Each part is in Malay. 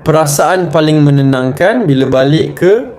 perasaan paling menenangkan bila balik ke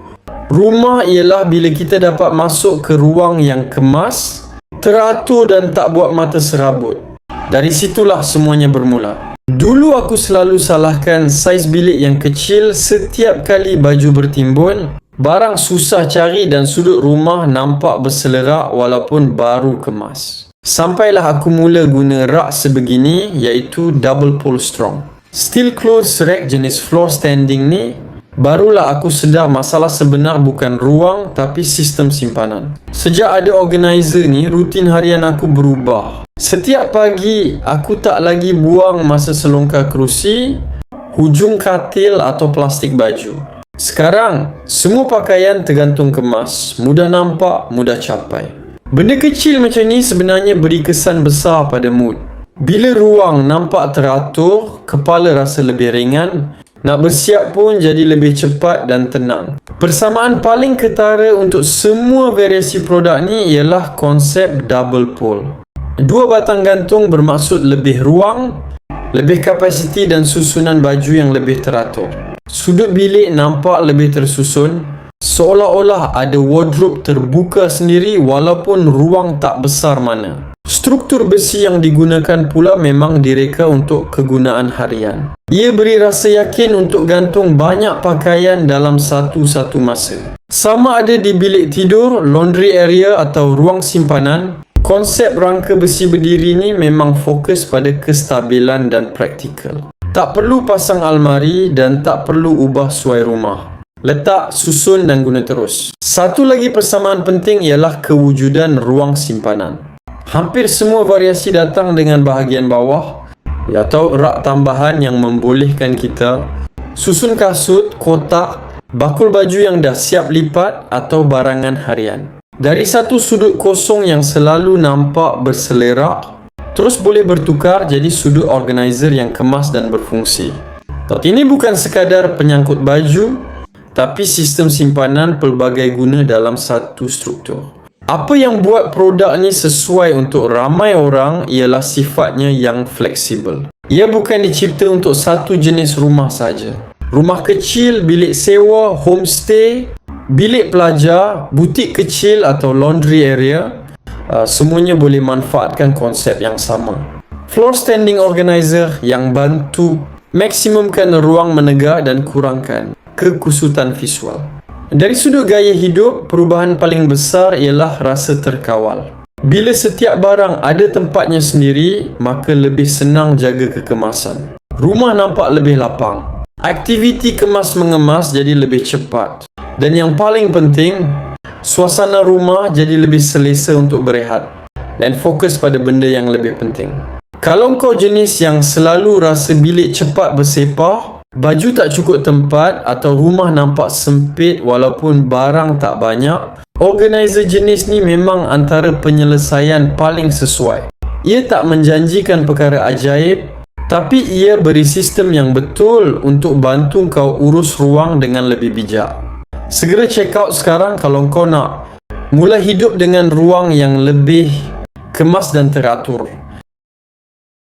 rumah ialah bila kita dapat masuk ke ruang yang kemas, teratur dan tak buat mata serabut. Dari situlah semuanya bermula. Dulu aku selalu salahkan saiz bilik yang kecil. Setiap kali baju bertimbun, barang susah cari dan sudut rumah nampak berselerak walaupun baru kemas. Sampailah aku mula guna rak sebegini, iaitu double pull strong. Steel clothes rack jenis floor standing ni, barulah aku sedar masalah sebenar bukan ruang tapi sistem simpanan. Sejak ada organizer ni, rutin harian aku berubah. Setiap pagi, aku tak lagi buang masa selongkar kerusi, hujung katil atau plastik baju. Sekarang, semua pakaian tergantung kemas, mudah nampak, mudah capai. Benda kecil macam ni sebenarnya beri kesan besar pada mood. Bila ruang nampak teratur, kepala rasa lebih ringan, nak bersiap pun jadi lebih cepat dan tenang. Persamaan paling ketara untuk semua variasi produk ni ialah konsep double pull. Dua batang gantung bermaksud lebih ruang, lebih kapasiti dan susunan baju yang lebih teratur. Sudut bilik nampak lebih tersusun, seolah-olah ada wardrobe terbuka sendiri walaupun ruang tak besar mana. Struktur besi yang digunakan pula memang direka untuk kegunaan harian. Ia beri rasa yakin untuk gantung banyak pakaian dalam satu-satu masa. Sama ada di bilik tidur, laundry area atau ruang simpanan, konsep rangka besi berdiri ni memang fokus pada kestabilan dan praktikal. Tak perlu pasang almari dan tak perlu ubah suai rumah. Letak, susun dan guna terus. Satu lagi persamaan penting ialah kewujudan ruang simpanan. Hampir semua variasi datang dengan bahagian bawah atau rak tambahan yang membolehkan kita susun kasut, kotak, bakul baju yang dah siap lipat atau barangan harian. Dari satu sudut kosong yang selalu nampak berselerak, terus boleh bertukar jadi sudut organizer yang kemas dan berfungsi. Ini bukan sekadar penyangkut baju, tapi sistem simpanan pelbagai guna dalam satu struktur. Apa yang buat produk ni sesuai untuk ramai orang ialah sifatnya yang fleksibel. Ia bukan dicipta untuk satu jenis rumah saja. Rumah kecil, bilik sewa, homestay, bilik pelajar, butik kecil atau laundry area, semuanya boleh manfaatkan konsep yang sama. Floor standing organizer yang bantu maksimumkan ruang menegak dan kurangkan kekusutan visual. Dari sudut gaya hidup, perubahan paling besar ialah rasa terkawal. Bila setiap barang ada tempatnya sendiri, maka lebih senang jaga kekemasan. Rumah nampak lebih lapang. Aktiviti kemas-mengemas jadi lebih cepat. Dan yang paling penting, suasana rumah jadi lebih selesa untuk berehat dan fokus pada benda yang lebih penting. Kalau kau jenis yang selalu rasa bilik cepat bersepah, baju tak cukup tempat atau rumah nampak sempit walaupun barang tak banyak, organizer jenis ni memang antara penyelesaian paling sesuai. Ia tak menjanjikan perkara ajaib, tapi ia beri sistem yang betul untuk bantu kau urus ruang dengan lebih bijak. Segera check out sekarang kalau kau nak mula hidup dengan ruang yang lebih kemas dan teratur.